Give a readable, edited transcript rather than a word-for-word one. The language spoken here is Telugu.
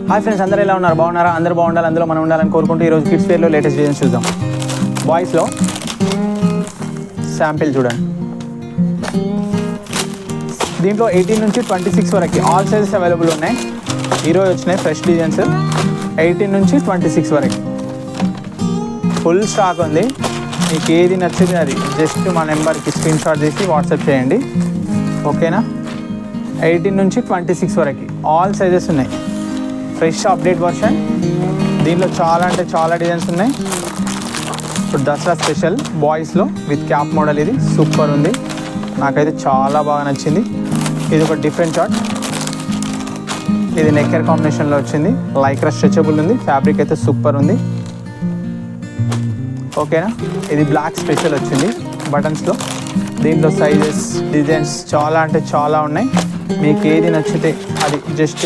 హాయ్ ఫ్రెండ్స్, అందరూ ఎలా ఉన్నారు? బాగున్నారా? అందరూ బాగుండాలి, అందులో మనం ఉండాలని కోరుకుంటూ ఈరోజు కిడ్స్ వేర్లో లేటెస్ట్ డిజైన్స్ చూద్దాం. బాయ్స్లో శాంపిల్ చూడండి. దీంట్లో 18 నుంచి 26 వరకు ఆల్ సైజెస్ అవైలబుల్ ఉన్నాయి. ఈరోజు వచ్చినాయి ఫ్రెష్ డిజైన్స్. 18 నుంచి 26 వరకు ఫుల్ స్టాక్ ఉంది. మీకు ఏది నచ్చింది అది జస్ట్ మా నెంబర్కి స్క్రీన్ షాట్ చేసి వాట్సాప్ చేయండి, ఓకేనా? 18 నుంచి 26 వరకు ఆల్ సైజెస్ ఉన్నాయి. Fresh update version. దీంట్లో చాలా అంటే చాలా డిజైన్స్ ఉన్నాయి. ఇప్పుడు దసరా స్పెషల్ బాయ్స్లో విత్ క్యాప్ మోడల్. ఇది సూపర్ ఉంది, నాకైతే చాలా బాగా నచ్చింది. ఇది ఒక డిఫరెంట్ చార్ట్. ఇది నెక్కర్ కాంబినేషన్లో వచ్చింది. లైక్రా స్ట్రెచబుల్ ఉంది. ఫ్యాబ్రిక్ అయితే సూపర్ ఉంది, ఓకేనా? ఇది బ్లాక్ స్పెషల్ వచ్చింది బటన్స్లో. దీంట్లో సైజెస్ డిజైన్స్ చాలా అంటే చాలా ఉన్నాయి. మీకు ఏది నచ్చితే అది జస్ట్